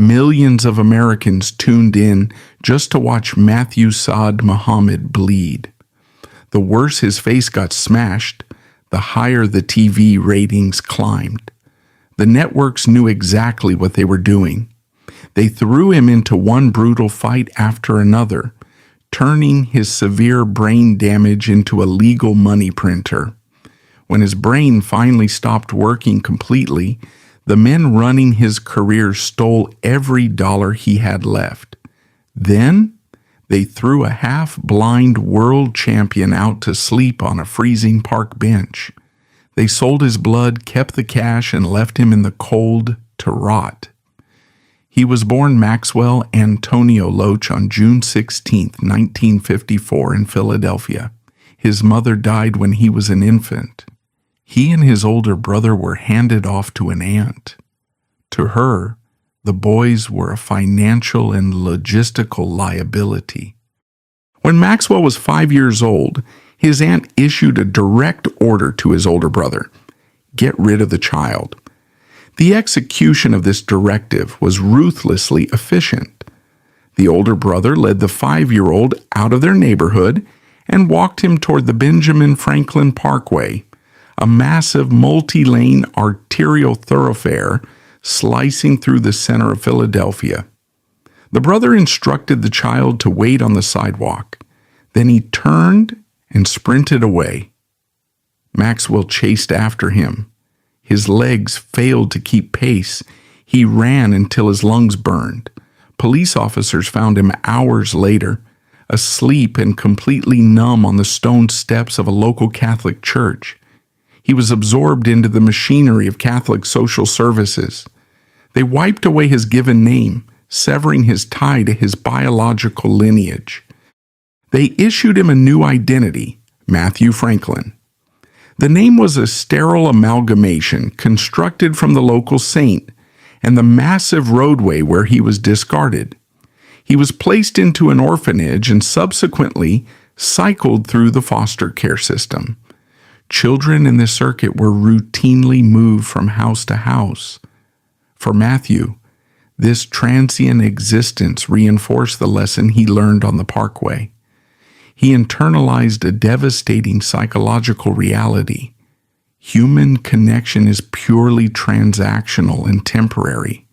Millions of Americans tuned in just to watch Matthew Saad Muhammad bleed. The worse his face got smashed, the higher the TV ratings climbed. The networks knew exactly what they were doing. They threw him into one brutal fight after another, turning his severe brain damage into a legal money printer. When his brain finally stopped working completely, the men running his career stole every dollar he had left. Then they threw a half-blind world champion out to sleep on a freezing park bench. They sold his blood, kept the cash, and left him in the cold to rot. He was born Maxwell Antonio Loach on June 16, 1954 in Philadelphia. His mother died when he was an infant. He and his older brother were handed off to an aunt. To her, the boys were a financial and logistical liability. When Maxwell was 5 years old, his aunt issued a direct order to his older brother: get rid of the child. The execution of this directive was ruthlessly efficient. The older brother led the 5-year-old out of their neighborhood and walked him toward the Benjamin Franklin Parkway, a massive multi-lane arterial thoroughfare slicing through the center of Philadelphia. The brother instructed the child to wait on the sidewalk. Then he turned and sprinted away. Maxwell chased after him. His legs failed to keep pace. He ran until his lungs burned. Police officers found him hours later, asleep and completely numb on the stone steps of a local Catholic church. He was absorbed into the machinery of Catholic social services. They wiped away his given name, severing his tie to his biological lineage. They issued him a new identity, Matthew Franklin. The name was a sterile amalgamation constructed from the local saint and the massive roadway where he was discarded. He was placed into an orphanage and subsequently cycled through the foster care system. Children in this circuit were routinely moved from house to house. For Matthew, this transient existence reinforced the lesson he learned on the Parkway. He internalized a devastating psychological reality. Human connection is purely transactional and temporary.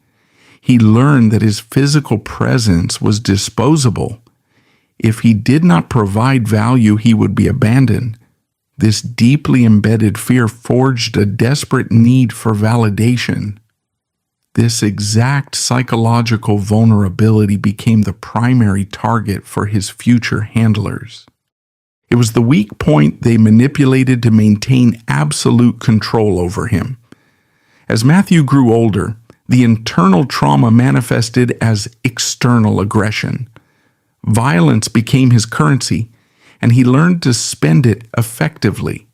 He learned that his physical presence was disposable. If he did not provide value, he would be abandoned. This deeply embedded fear forged a desperate need for validation. This exact psychological vulnerability became the primary target for his future handlers. It was the weak point they manipulated to maintain absolute control over him. As Matthew grew older, the internal trauma manifested as external aggression. Violence became his currency, and he learned to spend it effectively.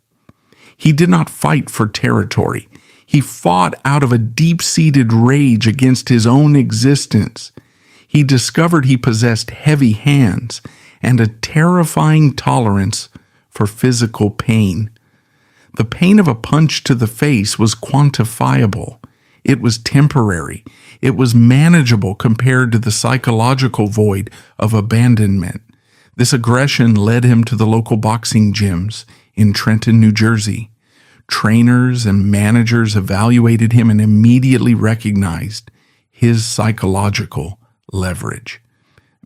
He did not fight for territory. He fought out of a deep-seated rage against his own existence. He discovered he possessed heavy hands and a terrifying tolerance for physical pain. The pain of a punch to the face was quantifiable. It was temporary. It was manageable compared to the psychological void of abandonment. This aggression led him to the local boxing gyms in Trenton, New Jersey. Trainers and managers evaluated him and immediately recognized his psychological leverage.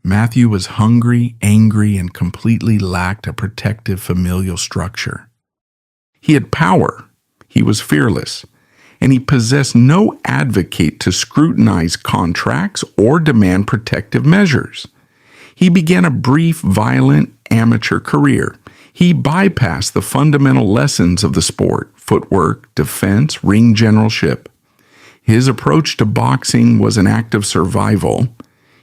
Matthew was hungry, angry, and completely lacked a protective familial structure. He had power, he was fearless, and he possessed no advocate to scrutinize contracts or demand protective measures. He began a brief, violent amateur career. He bypassed the fundamental lessons of the sport: footwork, defense, ring generalship. His approach to boxing was an act of survival.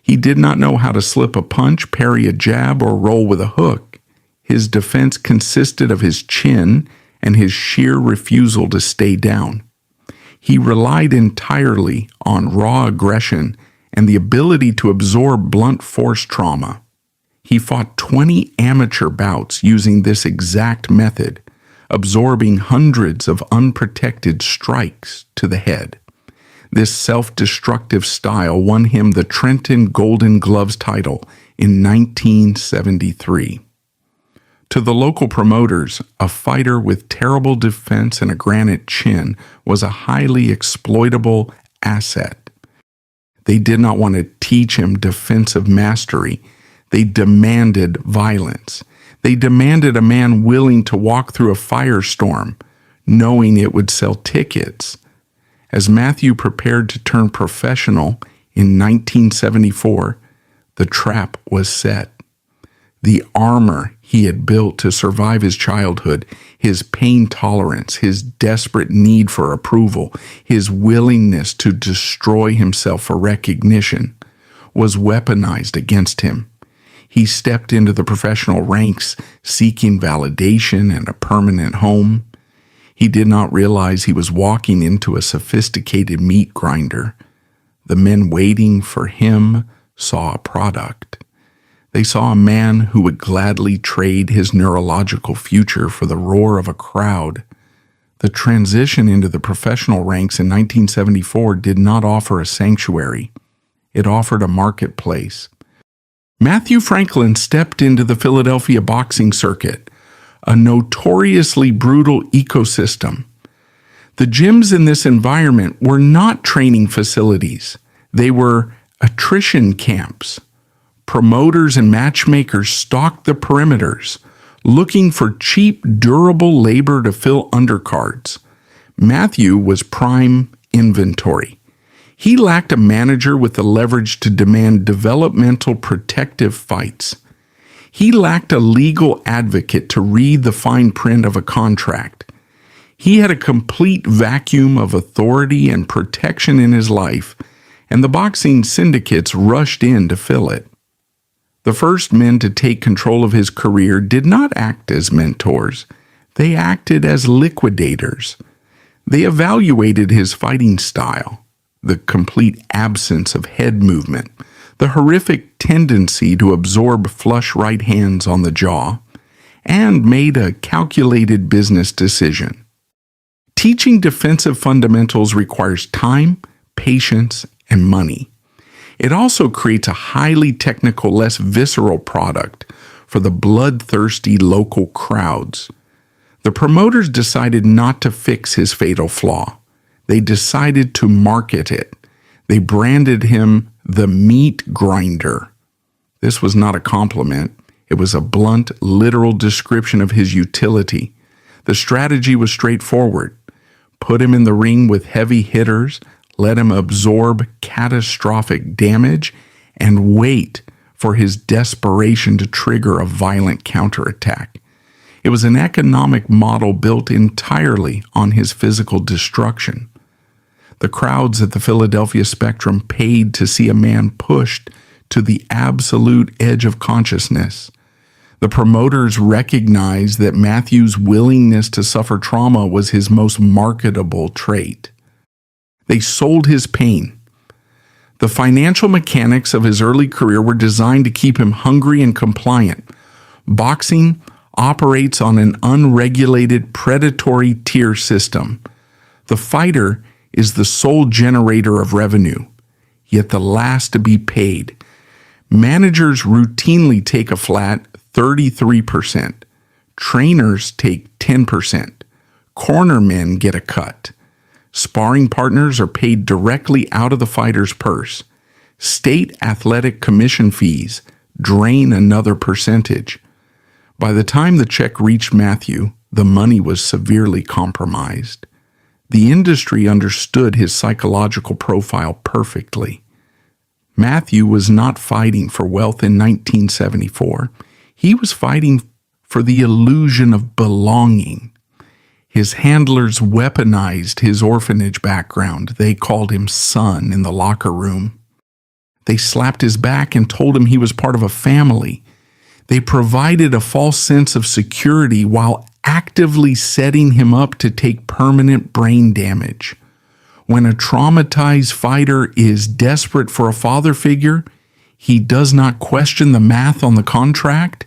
He did not know how to slip a punch, parry a jab, or roll with a hook. His defense consisted of his chin and his sheer refusal to stay down. He relied entirely on raw aggression and the ability to absorb blunt force trauma. He fought 20 amateur bouts using this exact method, absorbing hundreds of unprotected strikes to the head. This self-destructive style won him the Trenton Golden Gloves title in 1973. To the local promoters, a fighter with terrible defense and a granite chin was a highly exploitable asset. They did not want to teach him defensive mastery. They demanded violence. They demanded a man willing to walk through a firestorm, knowing it would sell tickets. As Matthew prepared to turn professional in 1974, the trap was set. The armor he had built to survive his childhood, his pain tolerance, his desperate need for approval, his willingness to destroy himself for recognition, was weaponized against him. He stepped into the professional ranks seeking validation and a permanent home. He did not realize he was walking into a sophisticated meat grinder. The men waiting for him saw a product. They saw a man who would gladly trade his neurological future for the roar of a crowd. The transition into the professional ranks in 1974 did not offer a sanctuary. It offered a marketplace. Matthew Franklin stepped into the Philadelphia boxing circuit, a notoriously brutal ecosystem. The gyms in this environment were not training facilities. They were attrition camps. Promoters and matchmakers stalked the perimeters, looking for cheap, durable labor to fill undercards. Matthew was prime inventory. He lacked a manager with the leverage to demand developmental protective fights. He lacked a legal advocate to read the fine print of a contract. He had a complete vacuum of authority and protection in his life, and the boxing syndicates rushed in to fill it. The first men to take control of his career did not act as mentors. They acted as liquidators. They evaluated his fighting style, the complete absence of head movement, the horrific tendency to absorb flush right hands on the jaw, and made a calculated business decision. Teaching defensive fundamentals requires time, patience, and money. It also creates a highly technical, less visceral product for the bloodthirsty local crowds. The promoters decided not to fix his fatal flaw. They decided to market it. They branded him the meat grinder. This was not a compliment. It was a blunt, literal description of his utility. The strategy was straightforward. Put him in the ring with heavy hitters, let him absorb catastrophic damage, and wait for his desperation to trigger a violent counterattack. It was an economic model built entirely on his physical destruction. The crowds at the Philadelphia Spectrum paid to see a man pushed to the absolute edge of consciousness. The promoters recognized that Matthew's willingness to suffer trauma was his most marketable trait. They sold his pain. The financial mechanics of his early career were designed to keep him hungry and compliant. Boxing operates on an unregulated predatory tier system. The fighter is the sole generator of revenue, yet the last to be paid. Managers routinely take a flat 33%. Trainers take 10%. Cornermen get a cut. Sparring partners are paid directly out of the fighter's purse. State athletic commission fees drain another percentage. By the time the check reached Matthew, the money was severely compromised. The industry understood his psychological profile perfectly. Matthew was not fighting for wealth in 1974. He was fighting for the illusion of belonging. His handlers weaponized his orphanage background. They called him son in the locker room. They slapped his back and told him he was part of a family. They provided a false sense of security while actively setting him up to take permanent brain damage. When a traumatized fighter is desperate for a father figure, he does not question the math on the contract.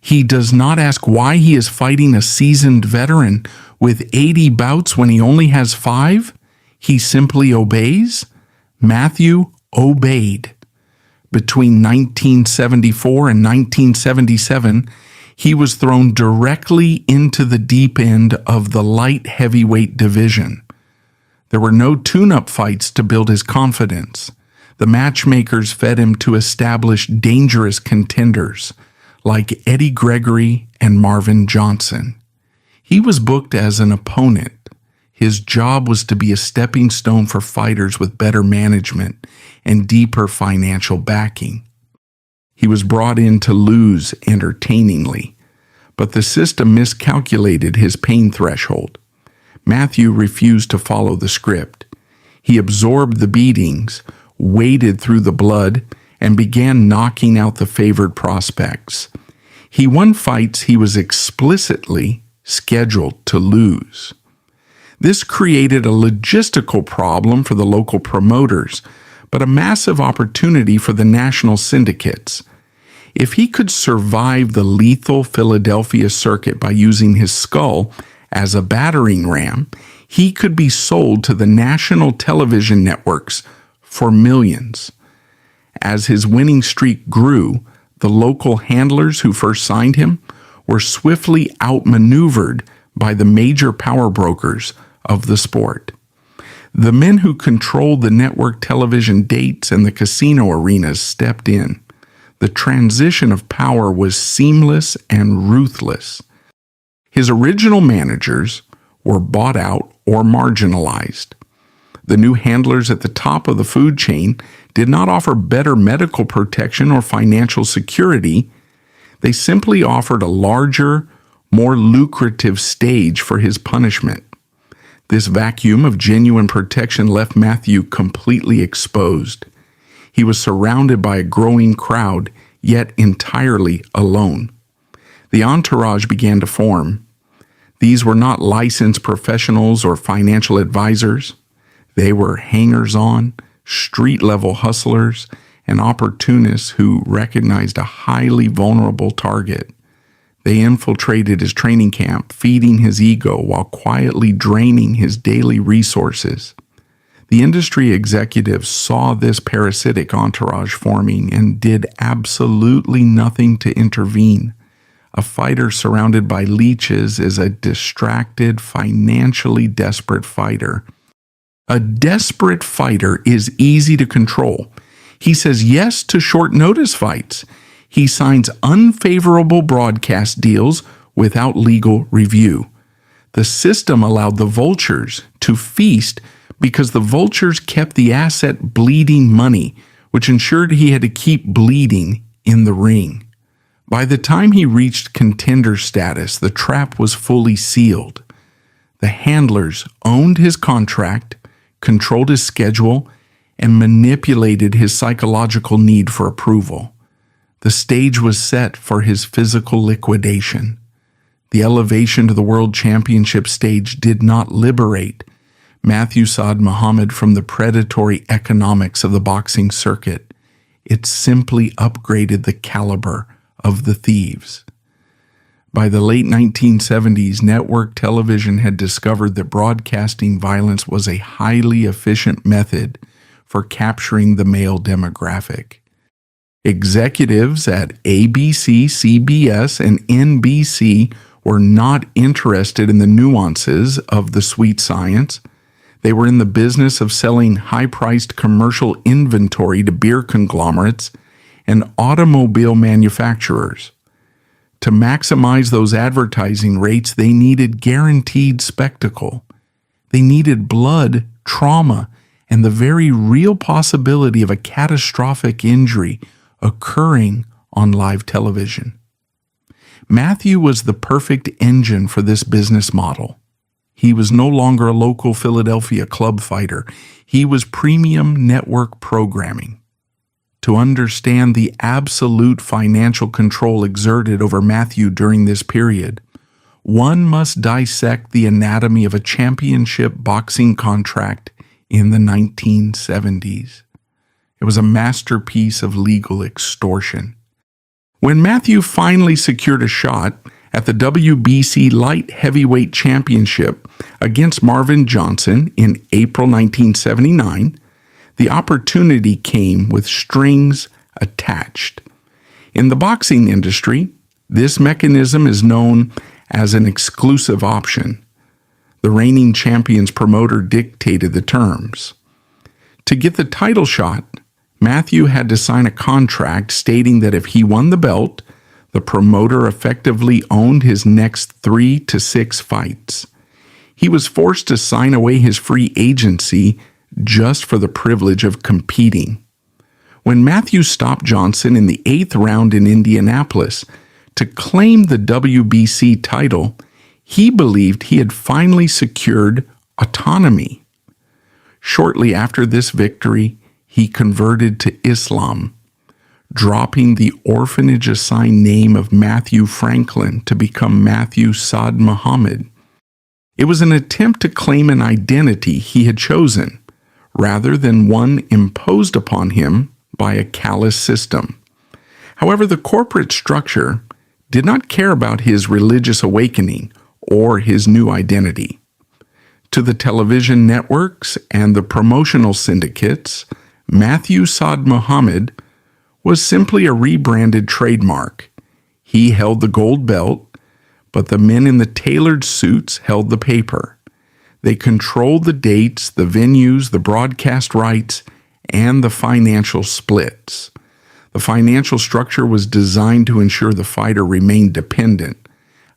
He does not ask why he is fighting a seasoned veteran with 80 bouts when he only has 5. He simply obeys. Matthew obeyed. Between 1974 and 1977, he was thrown directly into the deep end of the light heavyweight division. There were no tune-up fights to build his confidence. The matchmakers fed him to establish dangerous contenders like Eddie Gregory and Marvin Johnson. He was booked as an opponent. His job was to be a stepping stone for fighters with better management and deeper financial backing. He was brought in to lose entertainingly, but the system miscalculated his pain threshold. Matthew refused to follow the script. He absorbed the beatings, waded through the blood, and began knocking out the favored prospects. He won fights he was explicitly scheduled to lose. This created a logistical problem for the local promoters, but a massive opportunity for the national syndicates. If he could survive the lethal Philadelphia circuit by using his skull as a battering ram, he could be sold to the national television networks for millions. As his winning streak grew, the local handlers who first signed him were swiftly outmaneuvered by the major power brokers of the sport. The men who controlled the network television dates and the casino arenas stepped in. The transition of power was seamless and ruthless. His original managers were bought out or marginalized. The new handlers at the top of the food chain did not offer better medical protection or financial security. They simply offered a larger, more lucrative stage for his punishment. This vacuum of genuine protection left Matthew completely exposed. He was surrounded by a growing crowd, yet entirely alone. The entourage began to form. These were not licensed professionals or financial advisors. They were hangers-on, street-level hustlers, and opportunists who recognized a highly vulnerable target. They infiltrated his training camp, feeding his ego while quietly draining his daily resources. The industry executives saw this parasitic entourage forming and did absolutely nothing to intervene. A fighter surrounded by leeches is a distracted, financially desperate fighter. A desperate fighter is easy to control. He says yes to short notice fights. He signs unfavorable broadcast deals without legal review. The system allowed the vultures to feast because the vultures kept the asset bleeding money, which ensured he had to keep bleeding in the ring. By the time he reached contender status, the trap was fully sealed. The handlers owned his contract, controlled his schedule, and manipulated his psychological need for approval. The stage was set for his physical liquidation. The elevation to the world championship stage did not liberate Matthew Saad Muhammad from the predatory economics of the boxing circuit. It simply upgraded the caliber of the thieves. By the late 1970s, network television had discovered that broadcasting violence was a highly efficient method for capturing the male demographic. Executives at ABC, CBS, and NBC were not interested in the nuances of the sweet science. They were in the business of selling high-priced commercial inventory to beer conglomerates and automobile manufacturers. To maximize those advertising rates, they needed guaranteed spectacle. They needed blood, trauma, and the very real possibility of a catastrophic injury occurring on live television. Matthew was the perfect engine for this business model. He was no longer a local Philadelphia club fighter. He was premium network programming. To understand the absolute financial control exerted over Matthew during this period, one must dissect the anatomy of a championship boxing contract in the 1970s. It was a masterpiece of legal extortion. When Matthew finally secured a shot at the WBC Light Heavyweight Championship against Marvin Johnson in April 1979, The opportunity came with strings attached. In the boxing industry, this mechanism is known as an exclusive option. The reigning champion's promoter dictated the terms. To get the title shot, Matthew had to sign a contract stating that if he won the belt, the promoter effectively owned his next 3 to 6 fights. He was forced to sign away his free agency just for the privilege of competing. When Matthew stopped Johnson in the 8th round in Indianapolis to claim the WBC title, he believed he had finally secured autonomy. Shortly after this victory, he converted to Islam, dropping the orphanage-assigned name of Matthew Franklin to become Matthew Saad Muhammad. It was an attempt to claim an identity he had chosen, rather than one imposed upon him by a callous system. However, the corporate structure did not care about his religious awakening or his new identity. To the television networks and the promotional syndicates, Matthew Saad Muhammad was simply a rebranded trademark. He held the gold belt, but the men in the tailored suits held the paper. They controlled the dates, the venues, the broadcast rights, and the financial splits. The financial structure was designed to ensure the fighter remained dependent.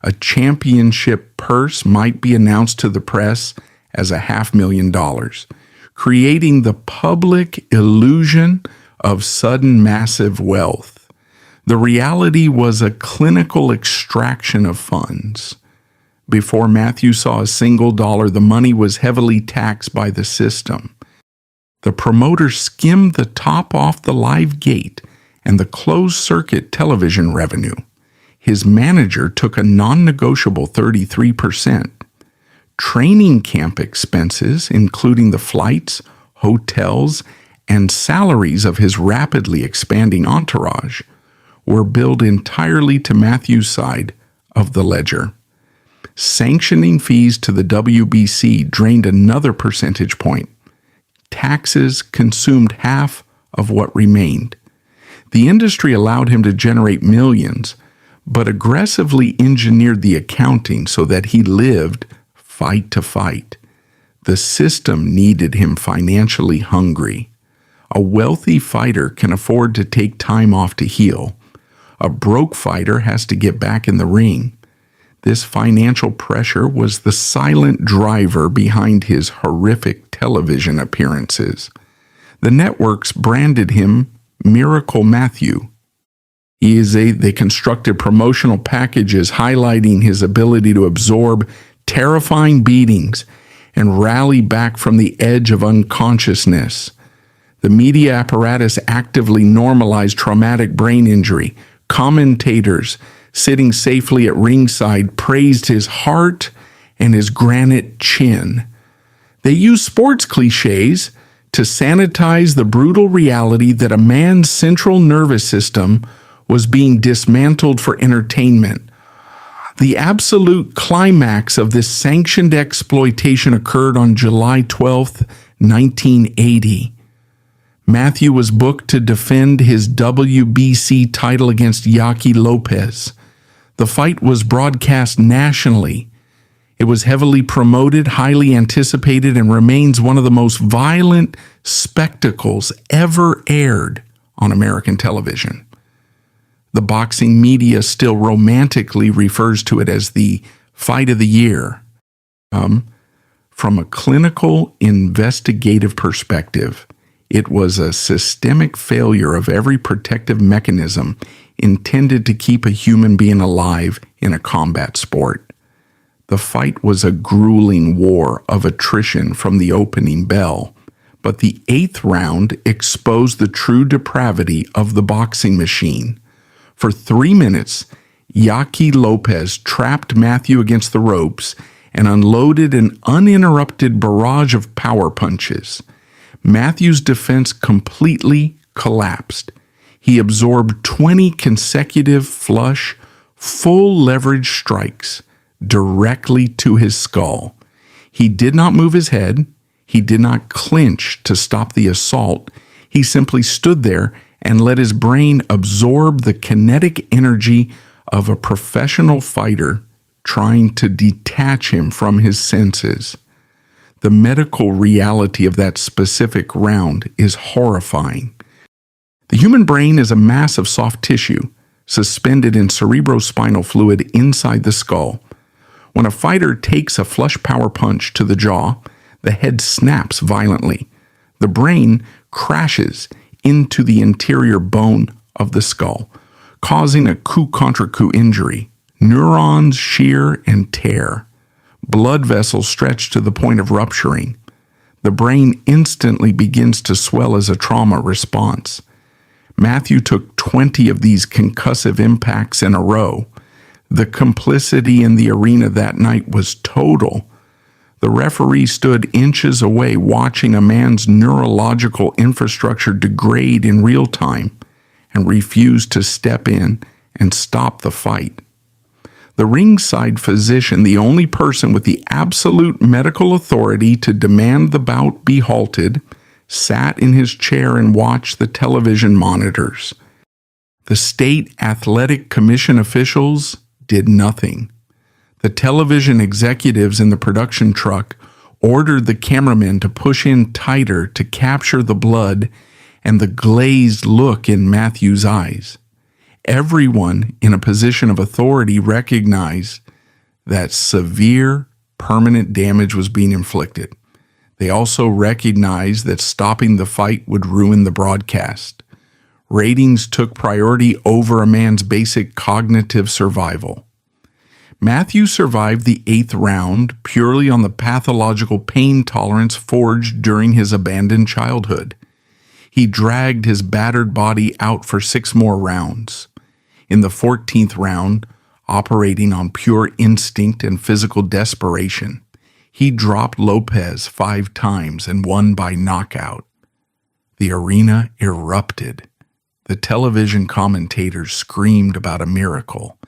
A championship purse might be announced to the press as $500,000, creating the public illusion of sudden massive wealth. The reality was a clinical extraction of funds. Before Matthew saw a single dollar, the money was heavily taxed by the system. The promoter skimmed the top off the live gate and the closed-circuit television revenue. His manager took a non-negotiable 33%. Training camp expenses, including the flights, hotels, and salaries of his rapidly expanding entourage, were billed entirely to Matthew's side of the ledger. Sanctioning fees to the WBC drained another percentage point. Taxes consumed half of what remained. The industry allowed him to generate millions, but aggressively engineered the accounting so that he lived fight to fight. The system needed him financially hungry. A wealthy fighter can afford to take time off to heal. A broke fighter has to get back in the ring. This financial pressure was the silent driver behind his horrific television appearances. The networks branded him Miracle Matthew. They constructed promotional packages highlighting his ability to absorb terrifying beatings and rally back from the edge of unconsciousness. The media apparatus actively normalized traumatic brain injury. Commentators sitting safely at ringside praised his heart and his granite chin. They used sports cliches to sanitize the brutal reality that a man's central nervous system was being dismantled for entertainment. The absolute climax of this sanctioned exploitation occurred on July 12, 1980. Matthew was booked to defend his WBC title against Yaki Lopez. The fight was broadcast nationally. It was heavily promoted, highly anticipated, and remains one of the most violent spectacles ever aired on American television. The boxing media still romantically refers to it as the fight of the year. From a clinical investigative perspective, it was a systemic failure of every protective mechanism intended to keep a human being alive in a combat sport. The fight was a grueling war of attrition from the opening bell, but the 8th round exposed the true depravity of the boxing machine. For 3 minutes, Yaki Lopez trapped Matthew against the ropes and unloaded an uninterrupted barrage of power punches. Matthew's defense completely collapsed. He absorbed 20 consecutive flush, full leverage strikes directly to his skull. He did not move his head. He did not clinch to stop the assault. He simply stood there and let his brain absorb the kinetic energy of a professional fighter trying to detach him from his senses. The medical reality of that specific round is horrifying. The human brain is a mass of soft tissue suspended in cerebrospinal fluid inside the skull. When a fighter takes a flush power punch to the jaw, the head snaps violently. The brain crashes into the interior bone of the skull, causing a coup contre coup injury. Neurons shear and tear. Blood vessels stretch to the point of rupturing. The brain instantly begins to swell as a trauma response. Matthew took 20 of these concussive impacts in a row. The complicity in the arena that night was total. The referee stood inches away watching a man's neurological infrastructure degrade in real time and refused to step in and stop the fight. The ringside physician, the only person with the absolute medical authority to demand the bout be halted, sat in his chair and watched the television monitors. The state athletic commission officials did nothing. The television executives in the production truck ordered the cameramen to push in tighter to capture the blood and the glazed look in Matthew's eyes. Everyone in a position of authority recognized that severe, permanent damage was being inflicted. They also recognized that stopping the fight would ruin the broadcast. Ratings took priority over a man's basic cognitive survival. Matthew survived the 8th round purely on the pathological pain tolerance forged during his abandoned childhood. He dragged his battered body out for 6 more rounds. In the 14th round, operating on pure instinct and physical desperation, he dropped Lopez 5 times and won by knockout. The arena erupted. The television commentators screamed about a miracle.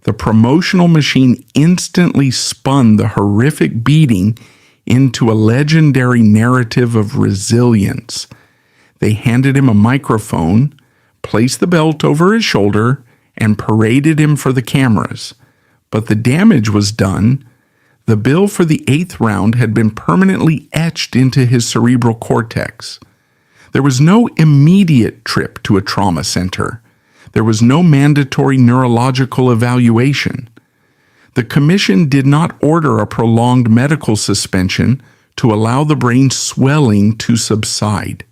The promotional machine instantly spun the horrific beating into a legendary narrative of resilience. They handed him a microphone, placed the belt over his shoulder, and paraded him for the cameras. But the damage was done. The bill for the 8th round had been permanently etched into his cerebral cortex. There was no immediate trip to a trauma center. There was no mandatory neurological evaluation. The commission did not order a prolonged medical suspension to allow the brain swelling to subside.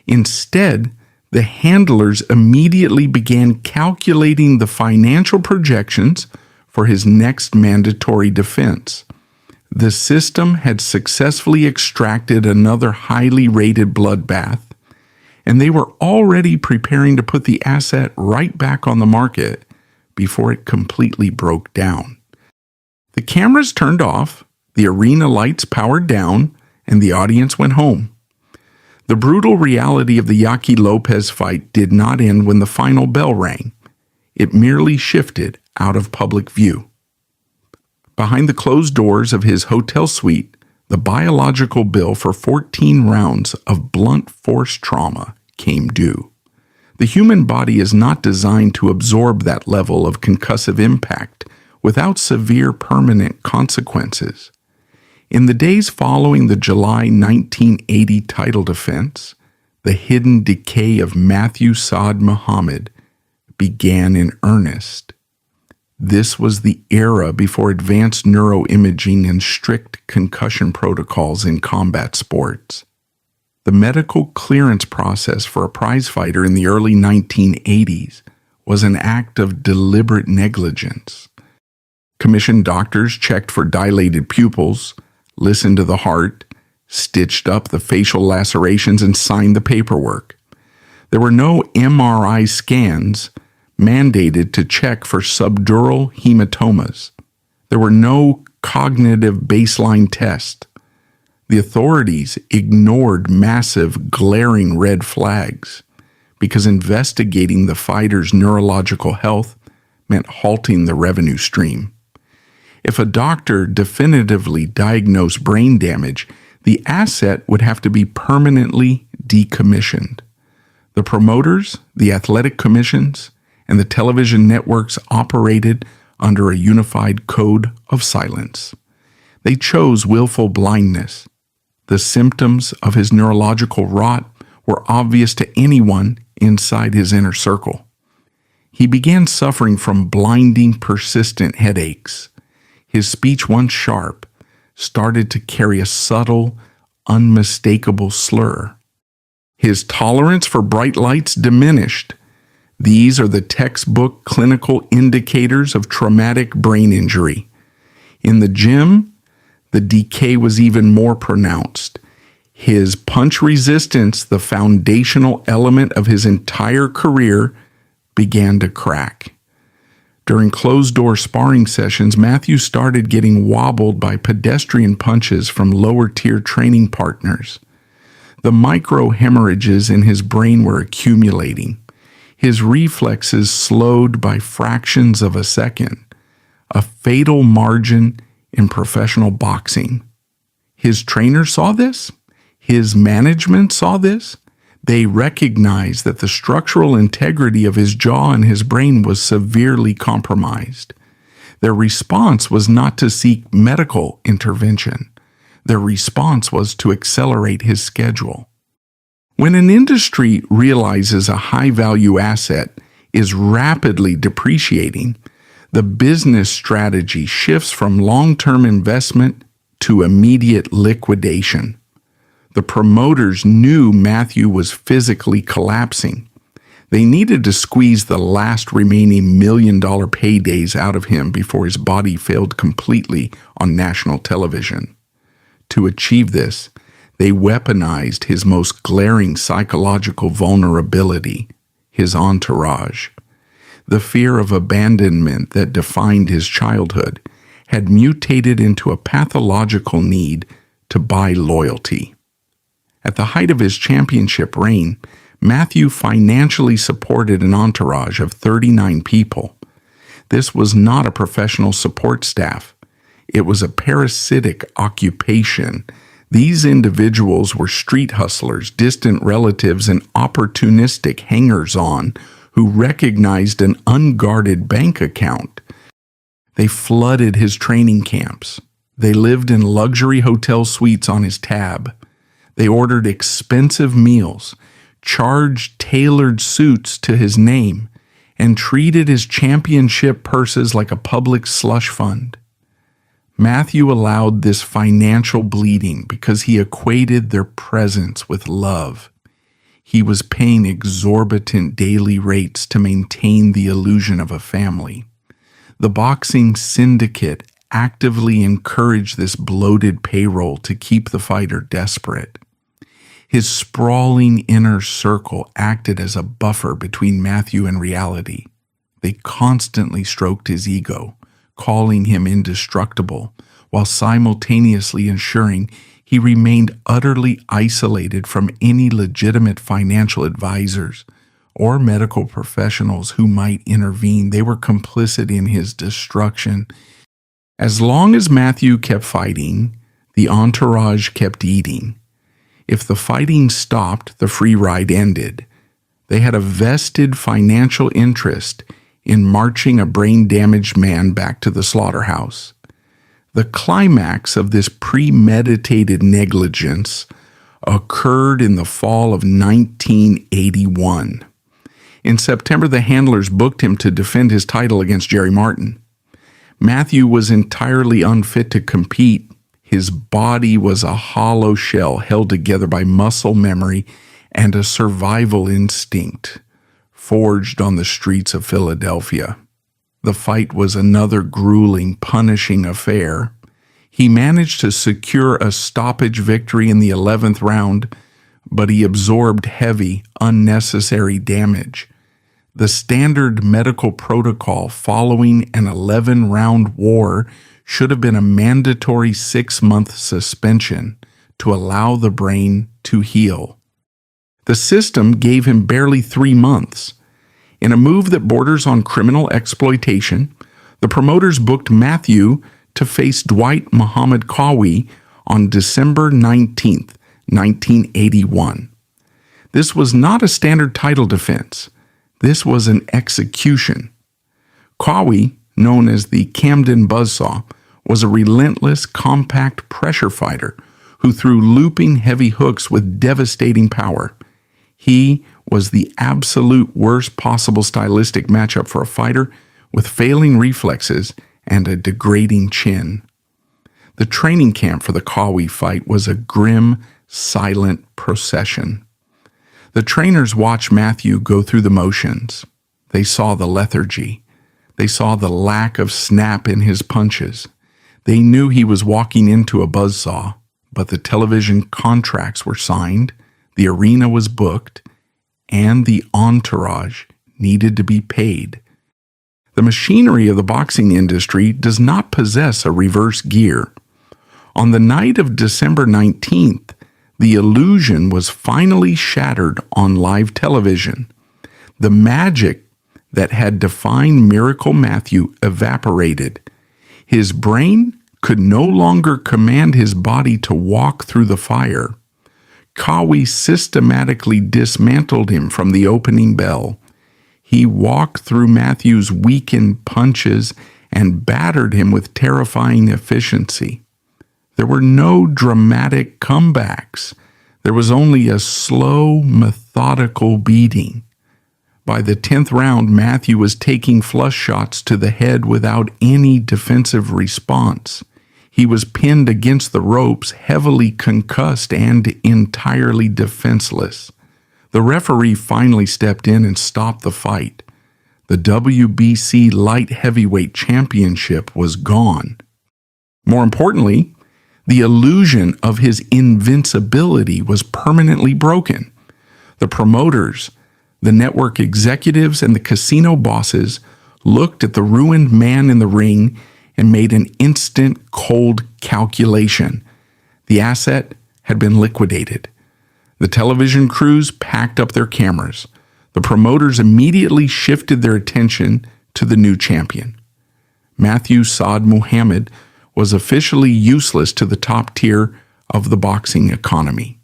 Instead, the handlers immediately began calculating the financial projections for his next mandatory defense. The system had successfully extracted another highly rated bloodbath, and they were already preparing to put the asset right back on the market before it completely broke down. The cameras turned off, the arena lights powered down, and the audience went home. The brutal reality of the Yaqui Lopez fight did not end when the final bell rang. It merely shifted out of public view. Behind the closed doors of his hotel suite, the biological bill for 14 rounds of blunt force trauma came due. The human body is not designed to absorb that level of concussive impact without severe permanent consequences. In the days following the July 1980 title defense, the hidden decay of Matthew Saad Muhammad began in earnest. This was the era before advanced neuroimaging and strict concussion protocols in combat sports. The medical clearance process for a prizefighter in the early 1980s was an act of deliberate negligence. Commissioned doctors checked for dilated pupils, listened to the heart, stitched up the facial lacerations, and signed the paperwork. There were no MRI scans mandated to check for subdural hematomas. There were no cognitive baseline tests. The authorities ignored massive, glaring red flags because investigating the fighter's neurological health meant halting the revenue stream. If a doctor definitively diagnosed brain damage, The asset would have to be permanently decommissioned. The promoters, the athletic commissions, and the television networks operated under a unified code of silence. They chose willful blindness. The symptoms of his neurological rot were obvious to anyone inside his inner circle. He began suffering from blinding, persistent headaches. His speech, once sharp, started to carry a subtle, unmistakable slur. His tolerance for bright lights diminished. These are the textbook clinical indicators of traumatic brain injury. In the gym, the decay was even more pronounced. His punch resistance, the foundational element of his entire career, began to crack. During closed-door sparring sessions, Matthew started getting wobbled by pedestrian punches from lower-tier training partners. The micro-hemorrhages in his brain were accumulating. His reflexes slowed by fractions of a second, a fatal margin in professional boxing. His trainer saw this. His management saw this. They recognized that the structural integrity of his jaw and his brain was severely compromised. Their response was not to seek medical intervention. Their response was to accelerate his schedule. When an industry realizes a high-value asset is rapidly depreciating, the business strategy shifts from long-term investment to immediate liquidation. The promoters knew Matthew was physically collapsing. They needed to squeeze the last remaining million-dollar paydays out of him before his body failed completely on national television. To achieve this, they weaponized his most glaring psychological vulnerability, his entourage. The fear of abandonment that defined his childhood had mutated into a pathological need to buy loyalty. At the height of his championship reign, Matthew financially supported an entourage of 39 people. This was not a professional support staff. It was a parasitic occupation. These individuals were street hustlers, distant relatives, and opportunistic hangers-on who recognized an unguarded bank account. They flooded his training camps. They lived in luxury hotel suites on his tab. They ordered expensive meals, charged tailored suits to his name, and treated his championship purses like a public slush fund. Matthew allowed this financial bleeding because he equated their presence with love. He was paying exorbitant daily rates to maintain the illusion of a family. The boxing syndicate actively encouraged this bloated payroll to keep the fighter desperate. His sprawling inner circle acted as a buffer between Matthew and reality. They constantly stroked his ego, calling him indestructible, while simultaneously ensuring he remained utterly isolated from any legitimate financial advisors or medical professionals who might intervene. They were complicit in his destruction. As long as Matthew kept fighting, the entourage kept eating. If the fighting stopped, the free ride ended. They had a vested financial interest in marching a brain-damaged man back to the slaughterhouse. The climax of this premeditated negligence occurred in the fall of 1981. In September, the handlers booked him to defend his title against Jerry Martin. Matthew was entirely unfit to compete. His body was a hollow shell held together by muscle memory and a survival instinct forged on the streets of Philadelphia. The fight was another grueling, punishing affair. He managed to secure a stoppage victory in the 11th round, but he absorbed heavy, unnecessary damage. The standard medical protocol following an 11-round war should have been a mandatory 6-month suspension to allow the brain to heal. The system gave him barely 3 months. In a move that borders on criminal exploitation, the promoters booked Matthew to face Dwight Muhammad Qawi on December 19th, 1981. This was not a standard title defense. This was an execution. Cowie, known as the Camden Buzzsaw, was a relentless, compact pressure fighter who threw looping heavy hooks with devastating power. He was the absolute worst possible stylistic matchup for a fighter with failing reflexes and a degrading chin. The training camp for the Cowie fight was a grim, silent procession. The trainers watched Matthew go through the motions. They saw the lethargy. They saw the lack of snap in his punches. They knew he was walking into a buzzsaw, but the television contracts were signed, the arena was booked, and the entourage needed to be paid. The machinery of the boxing industry does not possess a reverse gear. On the night of December 19th, the illusion was finally shattered on live television. The magic that had defined Miracle Matthew evaporated. His brain could no longer command his body to walk through the fire. Cowie systematically dismantled him from the opening bell. He walked through Matthew's weakened punches and battered him with terrifying efficiency. There were no dramatic comebacks. There was only a slow, methodical beating. By the 10th round, Matthew was taking flush shots to the head without any defensive response. He was pinned against the ropes, heavily concussed and entirely defenseless. The referee finally stepped in and stopped the fight. The WBC Light Heavyweight Championship was gone. More importantly, the illusion of his invincibility was permanently broken. The promoters, the network executives, and the casino bosses looked at the ruined man in the ring and made an instant, cold calculation. The asset had been liquidated. The television crews packed up their cameras. The promoters immediately shifted their attention to the new champion. Matthew Saad Muhammad was officially useless to the top tier of the boxing economy.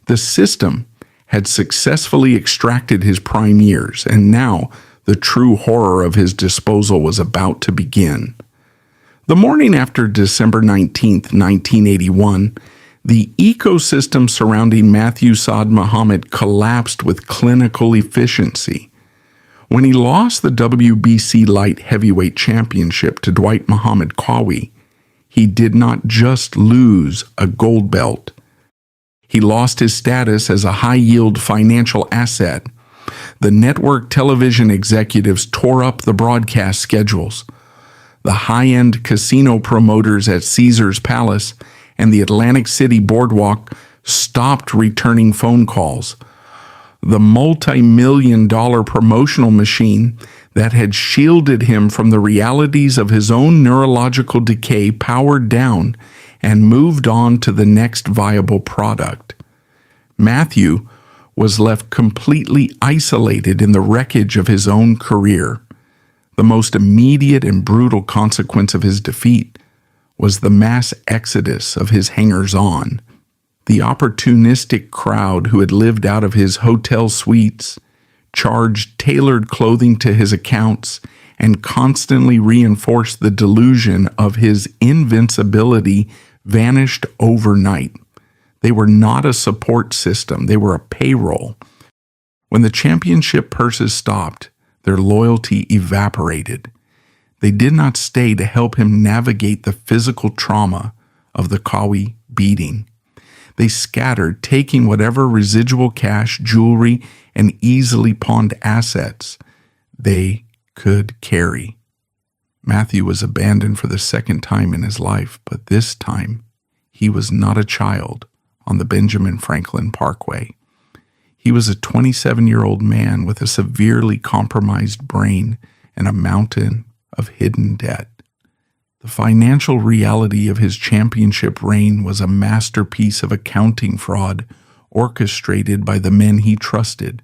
The system had successfully extracted his prime years, and now the true horror of his disposal was about to begin. The morning after December 19th, 1981, the ecosystem surrounding Matthew Saad Muhammad collapsed with clinical efficiency. When he lost the WBC Light Heavyweight Championship to Dwight Muhammad Cowie, he did not just lose a gold belt. He lost his status as a high-yield financial asset. The network television executives tore up the broadcast schedules. The high-end casino promoters at Caesar's Palace and the Atlantic City Boardwalk stopped returning phone calls. The multi-million-dollar promotional machine that had shielded him from the realities of his own neurological decay powered down and moved on to the next viable product. Matthew was left completely isolated in the wreckage of his own career. The most immediate and brutal consequence of his defeat was the mass exodus of his hangers-on. The opportunistic crowd who had lived out of his hotel suites, charged tailored clothing to his accounts, and constantly reinforced the delusion of his invincibility vanished overnight. They were not a support system, they were a payroll. When the championship purses stopped, their loyalty evaporated. They did not stay to help him navigate the physical trauma of the Cowie beating. They scattered, taking whatever residual cash, jewelry, and easily pawned assets they could carry. Matthew was abandoned for the second time in his life, but this time he was not a child on the Benjamin Franklin Parkway. He was a 27-year-old man with a severely compromised brain and a mountain of hidden debt. The financial reality of his championship reign was a masterpiece of accounting fraud orchestrated by the men he trusted.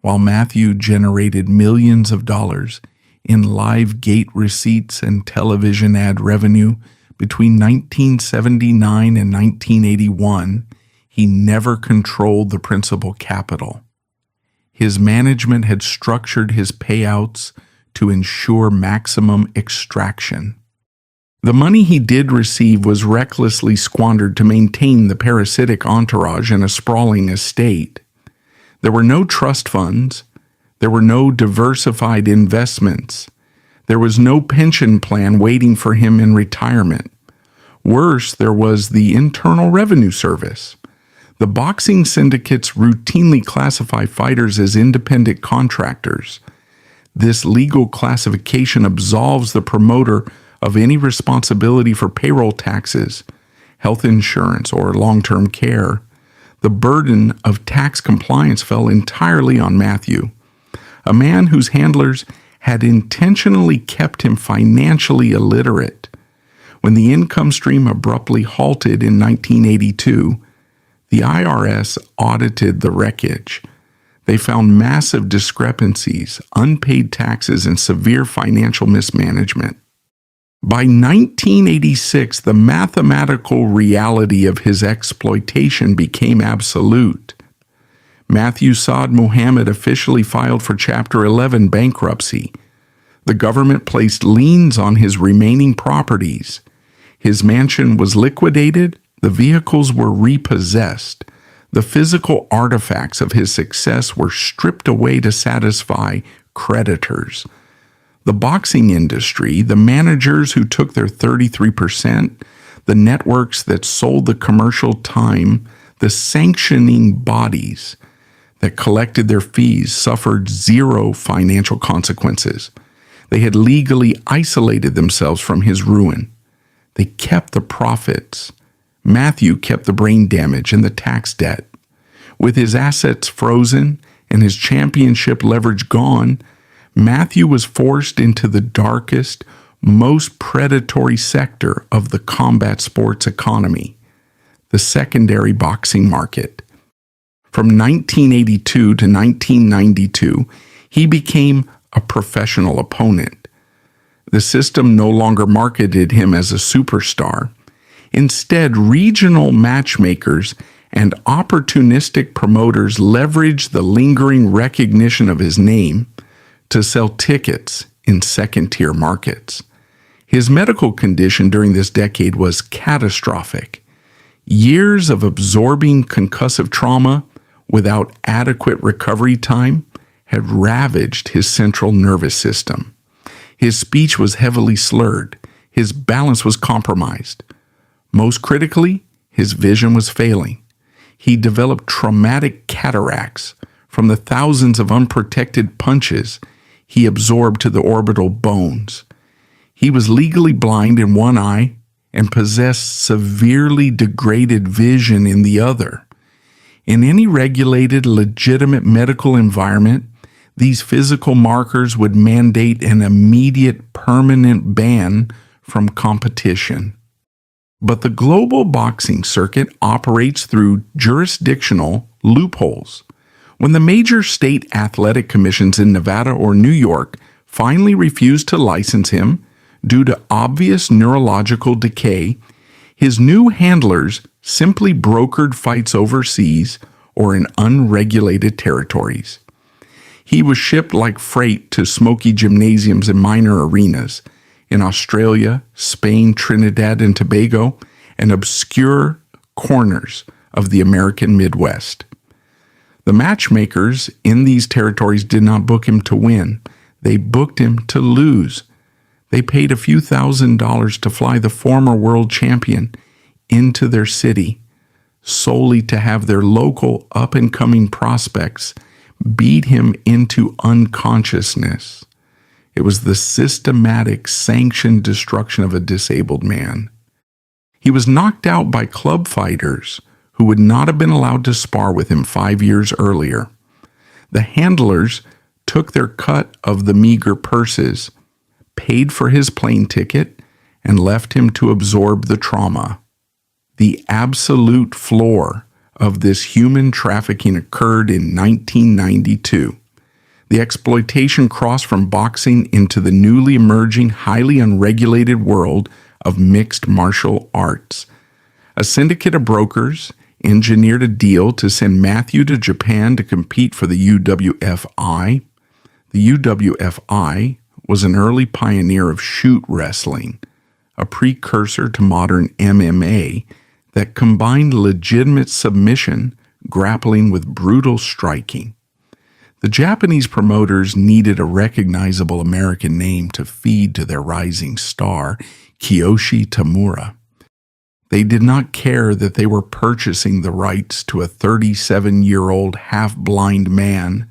While Matthew generated millions of dollars in live gate receipts and television ad revenue Between 1979 and 1981, he never controlled the principal capital. His management had structured his payouts to ensure maximum extraction. The money he did receive was recklessly squandered to maintain the parasitic entourage and a sprawling estate. There were no trust funds. There were no diversified investments. There was no pension plan waiting for him in retirement. Worse, there was the Internal Revenue Service. The boxing syndicates routinely classify fighters as independent contractors. This legal classification absolves the promoter of any responsibility for payroll taxes, health insurance, or long-term care. The burden of tax compliance fell entirely on Matthew, a man whose handlers had intentionally kept him financially illiterate. When the income stream abruptly halted in 1982, the IRS audited the wreckage. They found massive discrepancies, unpaid taxes, and severe financial mismanagement. By 1986, the mathematical reality of his exploitation became absolute. Matthew Saad Muhammad officially filed for Chapter 11 bankruptcy. The government placed liens on his remaining properties. His mansion was liquidated. The vehicles were repossessed. The physical artifacts of his success were stripped away to satisfy creditors. The boxing industry, the managers who took their 33%, the networks that sold the commercial time, the sanctioning bodies that collected their fees suffered zero financial consequences. They had legally isolated themselves from his ruin. They kept the profits. Matthew kept the brain damage and the tax debt. With his assets frozen and his championship leverage gone, Matthew was forced into the darkest, most predatory sector of the combat sports economy, the secondary boxing market. From 1982 to 1992, he became a professional opponent. The system no longer marketed him as a superstar. Instead, regional matchmakers and opportunistic promoters leveraged the lingering recognition of his name to sell tickets in second-tier markets. His medical condition during this decade was catastrophic. Years of absorbing concussive trauma without adequate recovery time had ravaged his central nervous system. His speech was heavily slurred. His balance was compromised. Most critically, his vision was failing. He developed traumatic cataracts from the thousands of unprotected punches he absorbed to the orbital bones. He was legally blind in one eye and possessed severely degraded vision in the other. In any regulated, legitimate medical environment, these physical markers would mandate an immediate, permanent ban from competition. But the global boxing circuit operates through jurisdictional loopholes. When the major state athletic commissions in Nevada or New York finally refused to license him due to obvious neurological decay, his new handlers simply brokered fights overseas or in unregulated territories. He was shipped like freight to smoky gymnasiums and minor arenas in Australia, Spain, Trinidad and Tobago, and obscure corners of the American Midwest. The matchmakers in these territories did not book him to win. They booked him to lose. They paid a few $1,000s to fly the former world champion into their city, solely to have their local up-and-coming prospects beat him into unconsciousness. It was the systematic, sanctioned destruction of a disabled man. He was knocked out by club fighters who would not have been allowed to spar with him 5 years earlier. The handlers took their cut of the meager purses, paid for his plane ticket, and left him to absorb the trauma. The absolute floor of this human trafficking occurred in 1992. The exploitation crossed from boxing into the newly emerging, highly unregulated world of mixed martial arts. A syndicate of brokers engineered a deal to send Matthew to Japan to compete for the UWFI. The UWFI was an early pioneer of shoot wrestling, a precursor to modern MMA that combined legitimate submission, grappling with brutal striking. The Japanese promoters needed a recognizable American name to feed to their rising star, Kiyoshi Tamura. They did not care that they were purchasing the rights to a 37-year-old half-blind man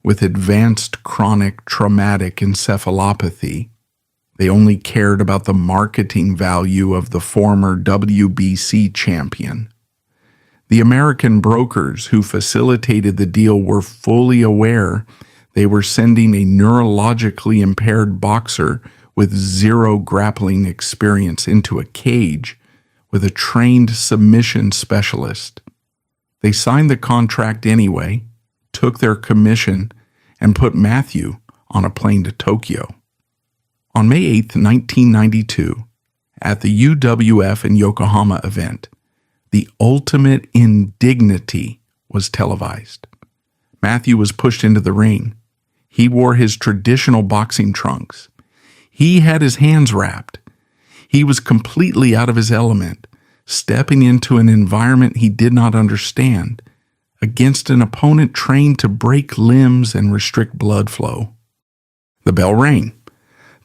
with advanced chronic traumatic encephalopathy. They only cared about the marketing value of the former WBC champion. The American brokers who facilitated the deal were fully aware they were sending a neurologically impaired boxer with zero grappling experience into a cage with a trained submission specialist. They signed the contract anyway, took their commission, and put Matthew on a plane to Tokyo. On May 8, 1992, at the UWF in Yokohama event, the ultimate indignity was televised. Matthew was pushed into the ring. He wore his traditional boxing trunks. He had his hands wrapped. He was completely out of his element, stepping into an environment he did not understand, against an opponent trained to break limbs and restrict blood flow. The bell rang.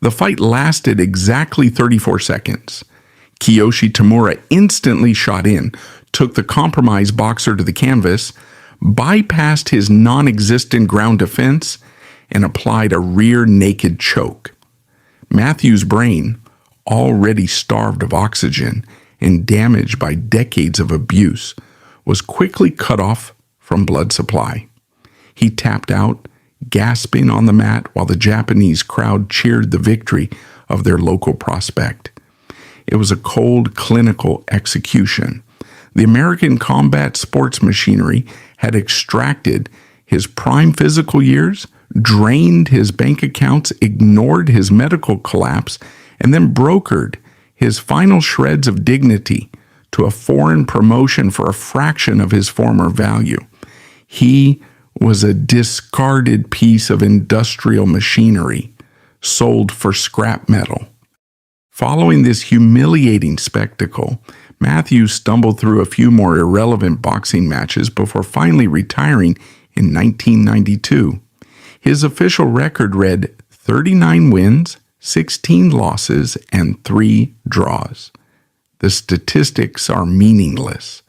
The fight lasted exactly 34 seconds. Kiyoshi Tamura instantly shot in, took the compromised boxer to the canvas, bypassed his non-existent ground defense, and applied a rear naked choke. Matthew's brain, already starved of oxygen and damaged by decades of abuse, was quickly cut off from blood supply. He tapped out, gasping on the mat while the Japanese crowd cheered the victory of their local prospect. It was a cold, clinical execution. The American combat sports machinery had extracted his prime physical years, drained his bank accounts, ignored his medical collapse, and then brokered his final shreds of dignity to a foreign promotion for a fraction of his former value. He was a discarded piece of industrial machinery, sold for scrap metal. Following this humiliating spectacle, Matthew stumbled through a few more irrelevant boxing matches before finally retiring in 1992. His official record read 39 wins, 16 losses, and 3 draws. The statistics are meaningless.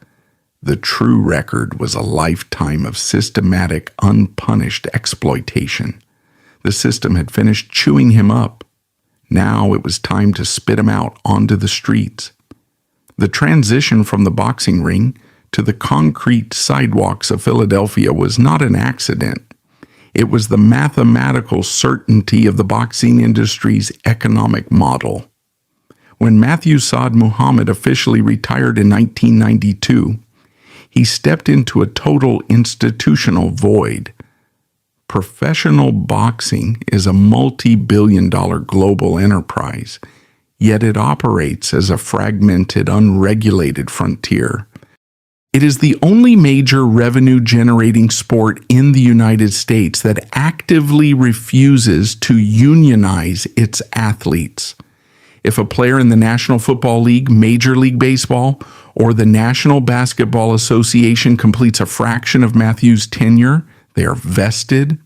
The true record was a lifetime of systematic, unpunished exploitation. The system had finished chewing him up. Now it was time to spit him out onto the streets. The transition from the boxing ring to the concrete sidewalks of Philadelphia was not an accident. It was the mathematical certainty of the boxing industry's economic model. When Matthew Saad Muhammad officially retired in 1992, he stepped into a total institutional void. Professional boxing is a multi-billion-dollar global enterprise, yet it operates as a fragmented, unregulated frontier. It is the only major revenue-generating sport in the United States that actively refuses to unionize its athletes. If a player in the National Football League, Major League Baseball, or the National Basketball Association completes a fraction of Matthew's tenure, they are vested,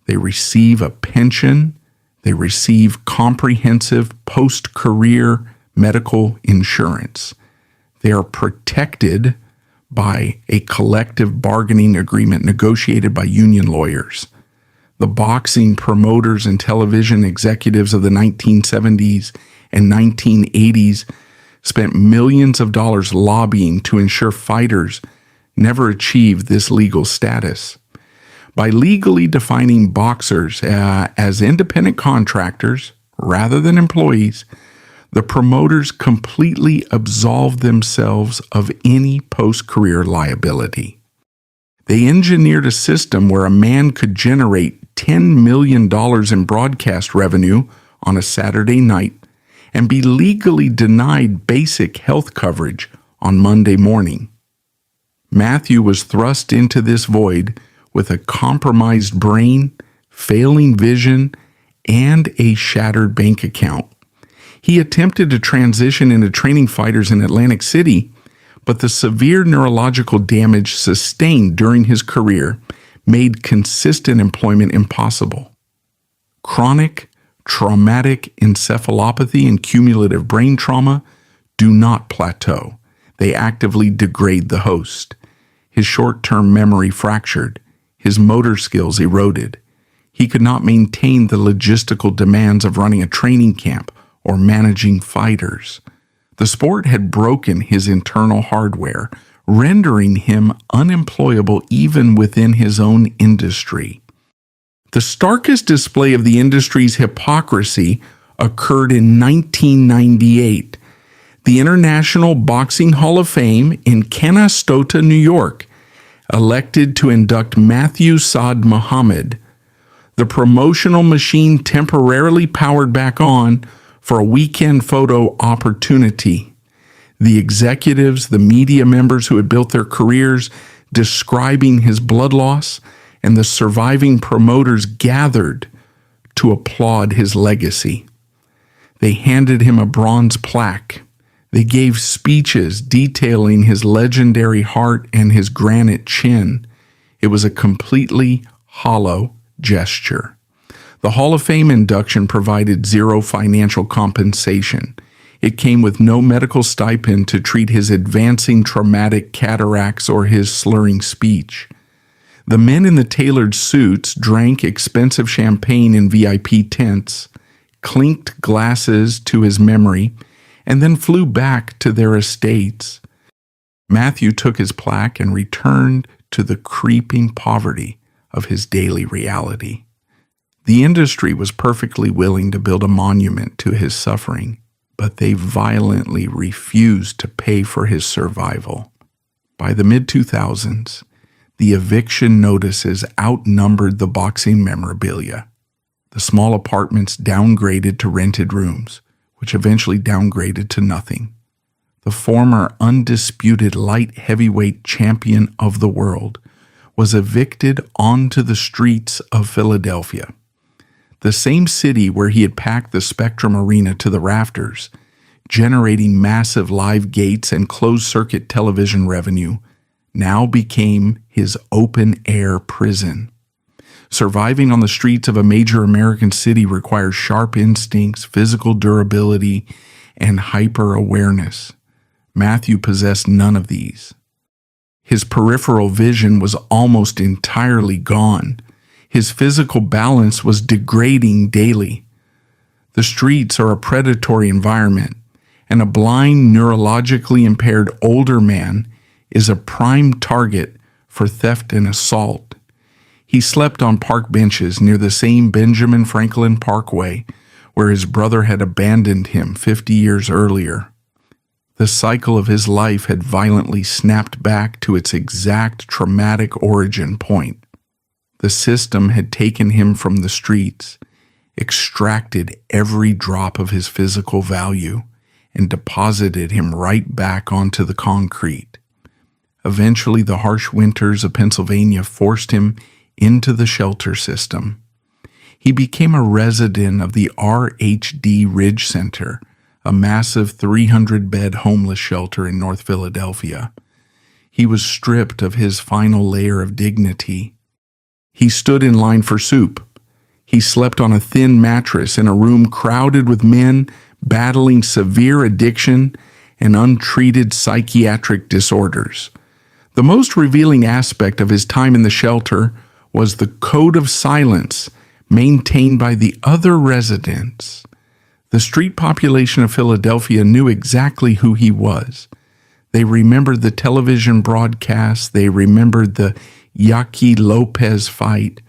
they receive a pension, they receive comprehensive post-career medical insurance. They are protected by a collective bargaining agreement negotiated by union lawyers. The boxing promoters and television executives of the 1970s and 1980s spent millions of dollars lobbying to ensure fighters never achieved this legal status. By legally defining boxers as independent contractors rather than employees, the promoters completely absolved themselves of any post-career liability. They engineered a system where a man could generate $10 million in broadcast revenue on a Saturday night and be legally denied basic health coverage on Monday morning. Matthew was thrust into this void with a compromised brain, failing vision, and a shattered bank account. He attempted to transition into training fighters in Atlantic City, but the severe neurological damage sustained during his career made consistent employment impossible. Chronic, traumatic encephalopathy and cumulative brain trauma do not plateau. They actively degrade the host. His short-term memory fractured. His motor skills eroded. He could not maintain the logistical demands of running a training camp or managing fighters. The sport had broken his internal hardware, rendering him unemployable even within his own industry. The starkest display of the industry's hypocrisy occurred in 1998. The International Boxing Hall of Fame in Canastota, New York, elected to induct Matthew Saad Muhammad. The promotional machine temporarily powered back on for a weekend photo opportunity. The executives, the media members who had built their careers describing his blood loss, and the surviving promoters gathered to applaud his legacy. They handed him a bronze plaque. They gave speeches detailing his legendary heart and his granite chin. It was a completely hollow gesture. The Hall of Fame induction provided zero financial compensation. It came with no medical stipend to treat his advancing traumatic cataracts or his slurring speech. The men in the tailored suits drank expensive champagne in VIP tents, clinked glasses to his memory, and then flew back to their estates. Matthew took his plaque and returned to the creeping poverty of his daily reality. The industry was perfectly willing to build a monument to his suffering, but they violently refused to pay for his survival. By the mid-2000s, the eviction notices outnumbered the boxing memorabilia. The small apartments downgraded to rented rooms, which eventually downgraded to nothing. The former undisputed light heavyweight champion of the world was evicted onto the streets of Philadelphia, the same city where he had packed the Spectrum Arena to the rafters, generating massive live gates and closed-circuit television revenue, now became his open-air prison. Surviving on the streets of a major American city requires sharp instincts, physical durability, and hyper-awareness. Matthew possessed none of these. His peripheral vision was almost entirely gone. His physical balance was degrading daily. The streets are a predatory environment, and a blind, neurologically impaired older man is a prime target for theft and assault. He slept on park benches near the same Benjamin Franklin Parkway where his brother had abandoned him 50 years earlier. The cycle of his life had violently snapped back to its exact traumatic origin point. The system had taken him from the streets, extracted every drop of his physical value, and deposited him right back onto the concrete. Eventually, the harsh winters of Pennsylvania forced him into the shelter system. He became a resident of the RHD Ridge Center, a massive 300-bed homeless shelter in North Philadelphia. He was stripped of his final layer of dignity. He stood in line for soup. He slept on a thin mattress in a room crowded with men battling severe addiction and untreated psychiatric disorders. The most revealing aspect of his time in the shelter was the code of silence maintained by the other residents. The street population of Philadelphia knew exactly who he was. They remembered the television broadcasts, they remembered the Yaqui Lopez fight,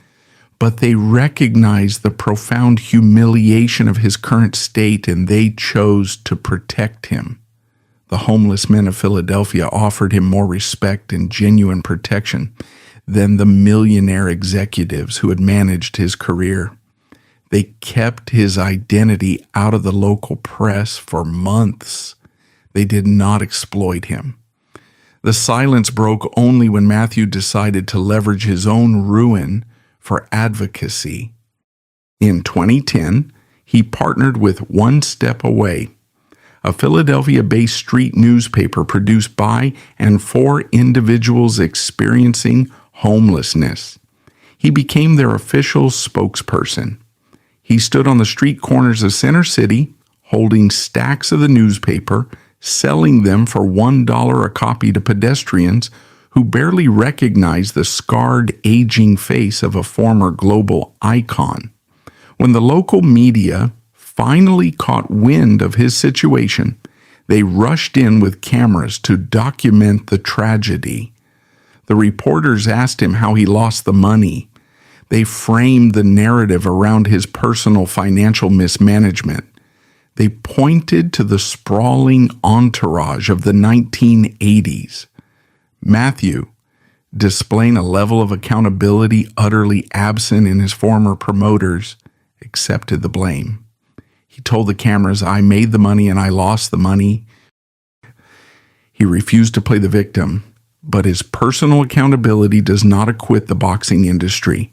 but they recognized the profound humiliation of his current state, and they chose to protect him. The homeless men of Philadelphia offered him more respect and genuine protection than the millionaire executives who had managed his career. They kept his identity out of the local press for months. They did not exploit him. The silence broke only when Matthew decided to leverage his own ruin for advocacy. In 2010, he partnered with One Step Away, a Philadelphia-based street newspaper produced by and for individuals experiencing homelessness. He became their official spokesperson. He stood on the street corners of Center City, holding stacks of the newspaper, selling them for $1 a copy to pedestrians who barely recognized the scarred, aging face of a former global icon. When the local media finally caught wind of his situation, they rushed in with cameras to document the tragedy. The reporters asked him how he lost the money. They framed the narrative around his personal financial mismanagement. They pointed to the sprawling entourage of the 1980s. Matthew, displaying a level of accountability utterly absent in his former promoters, accepted the blame. He told the cameras, "I made the money and I lost the money." He refused to play the victim, but his personal accountability does not acquit the boxing industry.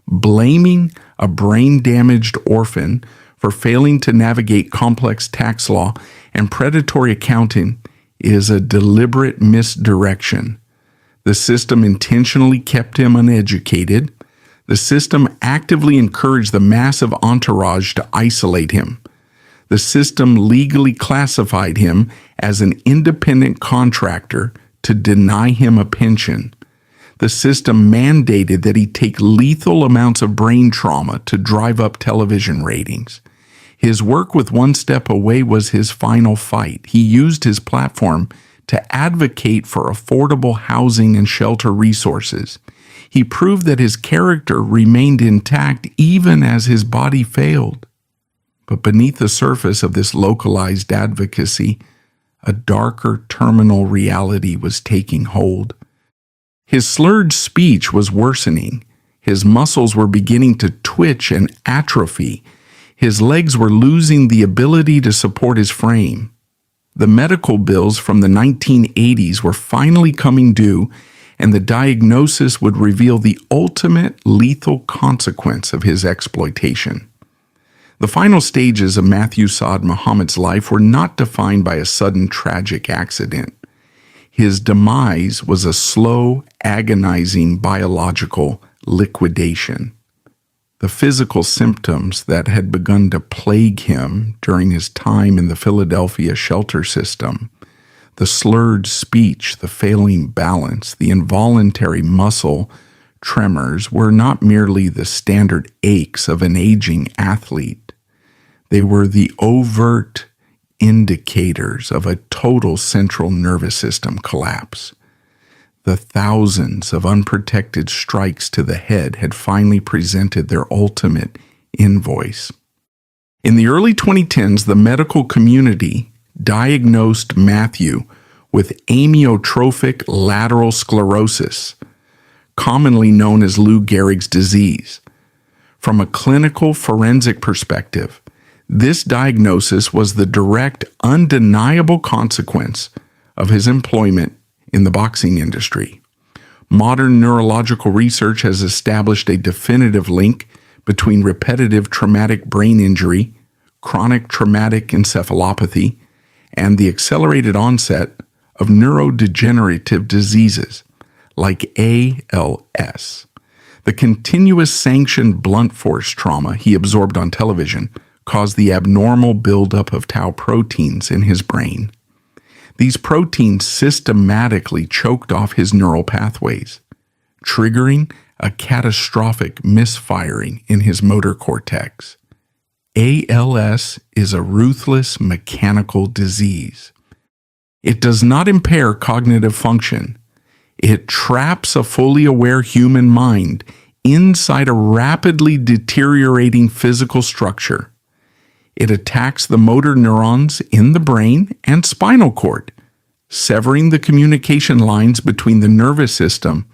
Blaming a brain-damaged orphan for failing to navigate complex tax law and predatory accounting is a deliberate misdirection. The system intentionally kept him uneducated. The system actively encouraged the massive entourage to isolate him. The system legally classified him as an independent contractor to deny him a pension. The system mandated that he take lethal amounts of brain trauma to drive up television ratings. His work with One Step Away was his final fight. He used his platform to advocate for affordable housing and shelter resources. He proved that his character remained intact even as his body failed. But beneath the surface of this localized advocacy, a darker terminal reality was taking hold. His slurred speech was worsening. His muscles were beginning to twitch and atrophy. His legs were losing the ability to support his frame. The medical bills from the 1980s were finally coming due, and the diagnosis would reveal the ultimate lethal consequence of his exploitation. The final stages of Matthew Saad Muhammad's life were not defined by a sudden tragic accident. His demise was a slow, agonizing biological liquidation. The physical symptoms that had begun to plague him during his time in the Philadelphia shelter system, the slurred speech, the failing balance, the involuntary muscle tremors, were not merely the standard aches of an aging athlete. They were the overt indicators of a total central nervous system collapse. The thousands of unprotected strikes to the head had finally presented their ultimate invoice. In the early 2010s, the medical community diagnosed Matthew with amyotrophic lateral sclerosis, commonly known as Lou Gehrig's disease. From a clinical forensic perspective, this diagnosis was the direct, undeniable consequence of his employment in the boxing industry. Modern neurological research has established a definitive link between repetitive traumatic brain injury, chronic traumatic encephalopathy, and the accelerated onset of neurodegenerative diseases like ALS. The continuous sanctioned blunt force trauma he absorbed on television caused the abnormal buildup of tau proteins in his brain. These proteins systematically choked off his neural pathways, triggering a catastrophic misfiring in his motor cortex. ALS is a ruthless mechanical disease. It does not impair cognitive function. It traps a fully aware human mind inside a rapidly deteriorating physical structure. It attacks the motor neurons in the brain and spinal cord, severing the communication lines between the nervous system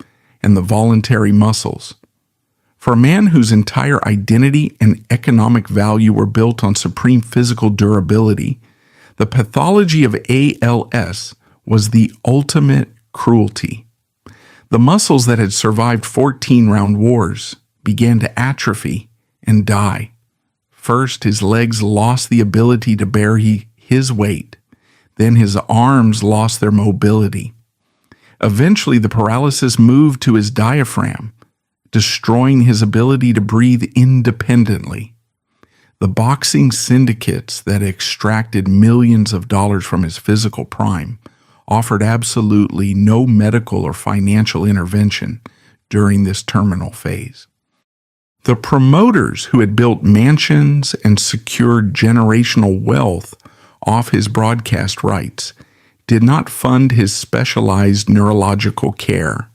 and the voluntary muscles. For a man whose entire identity and economic value were built on supreme physical durability, the pathology of ALS was the ultimate cruelty. The muscles that had survived 14-round wars began to atrophy and die. First, his legs lost the ability to bear his weight. Then his arms lost their mobility. Eventually, the paralysis moved to his diaphragm, destroying his ability to breathe independently. The boxing syndicates that extracted millions of dollars from his physical prime offered absolutely no medical or financial intervention during this terminal phase. The promoters who had built mansions and secured generational wealth off his broadcast rights did not fund his specialized neurological care.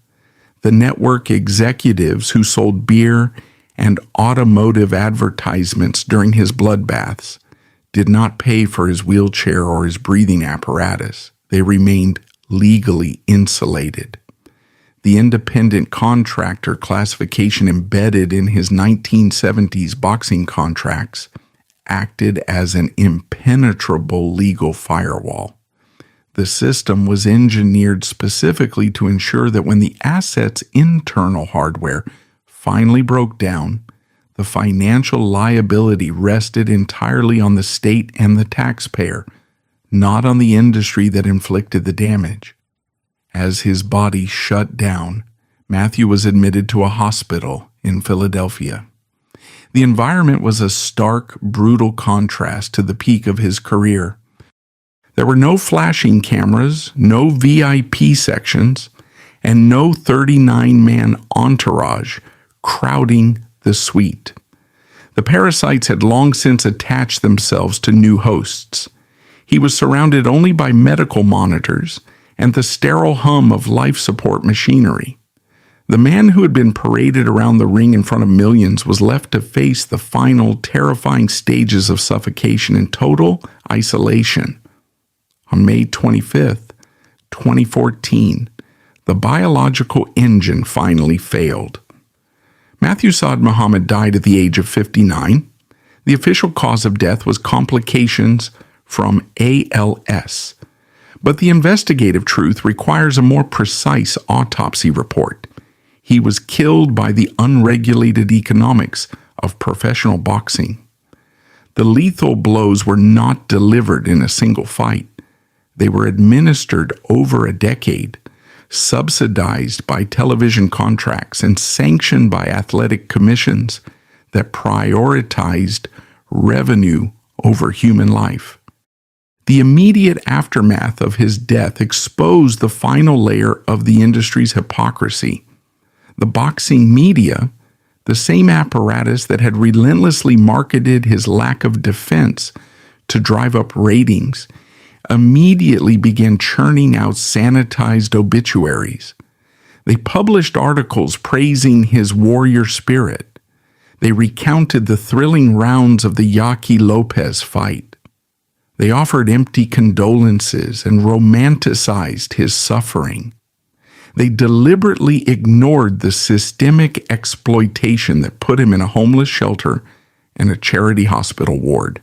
The network executives who sold beer and automotive advertisements during his bloodbaths did not pay for his wheelchair or his breathing apparatus. They remained legally insulated. The independent contractor classification embedded in his 1970s boxing contracts acted as an impenetrable legal firewall. The system was engineered specifically to ensure that when the asset's internal hardware finally broke down, the financial liability rested entirely on the state and the taxpayer, not on the industry that inflicted the damage. As his body shut down, Matthew was admitted to a hospital in Philadelphia. The environment was a stark, brutal contrast to the peak of his career. There were no flashing cameras, no VIP sections, and no 39-man entourage crowding the suite. The parasites had long since attached themselves to new hosts. He was surrounded only by medical monitors and the sterile hum of life support machinery. The man who had been paraded around the ring in front of millions was left to face the final terrifying stages of suffocation in total isolation. On May 25th, 2014, the biological engine finally failed. Matthew Saad Muhammad died at the age of 59. The official cause of death was complications from ALS, but the investigative truth requires a more precise autopsy report. He was killed by the unregulated economics of professional boxing. The lethal blows were not delivered in a single fight. They were administered over a decade, subsidized by television contracts and sanctioned by athletic commissions that prioritized revenue over human life. The immediate aftermath of his death exposed the final layer of the industry's hypocrisy. The boxing media, the same apparatus that had relentlessly marketed his lack of defense to drive up ratings, immediately began churning out sanitized obituaries. They published articles praising his warrior spirit. They recounted the thrilling rounds of the Yaqui Lopez fight. They offered empty condolences and romanticized his suffering. They deliberately ignored the systemic exploitation that put him in a homeless shelter and a charity hospital ward.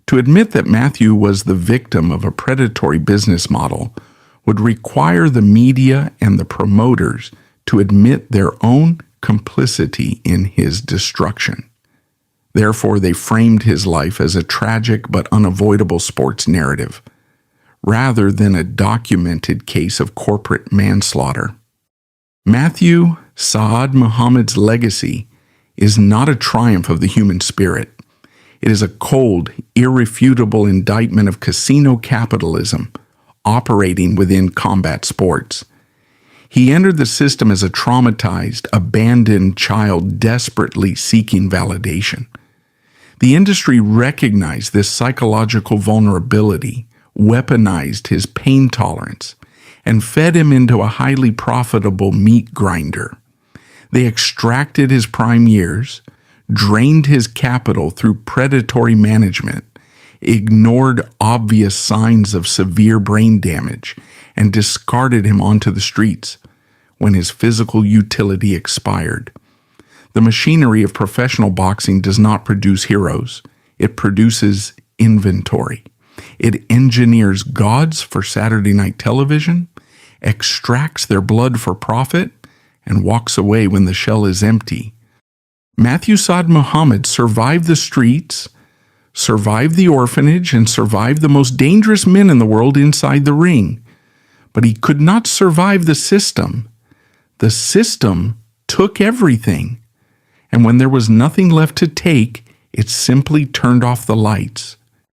To admit that Matthew was the victim of a predatory business model would require the media and the promoters to admit their own complicity in his destruction. Therefore, they framed his life as a tragic but unavoidable sports narrative, rather than a documented case of corporate manslaughter. Matthew Saad Muhammad's legacy is not a triumph of the human spirit. It is a cold, irrefutable indictment of casino capitalism operating within combat sports. He entered the system as a traumatized, abandoned child desperately seeking validation. The industry recognized this psychological vulnerability, weaponized his pain tolerance, and fed him into a highly profitable meat grinder. They extracted his prime years, drained his capital through predatory management, ignored obvious signs of severe brain damage, and discarded him onto the streets when his physical utility expired. The machinery of professional boxing does not produce heroes. It produces inventory. It engineers gods for Saturday night television, extracts their blood for profit, and walks away when the shell is empty. Matthew Saad Muhammad survived the streets, survived the orphanage, and survived the most dangerous men in the world inside the ring. But he could not survive the system. The system took everything. And when there was nothing left to take, it simply turned off the lights.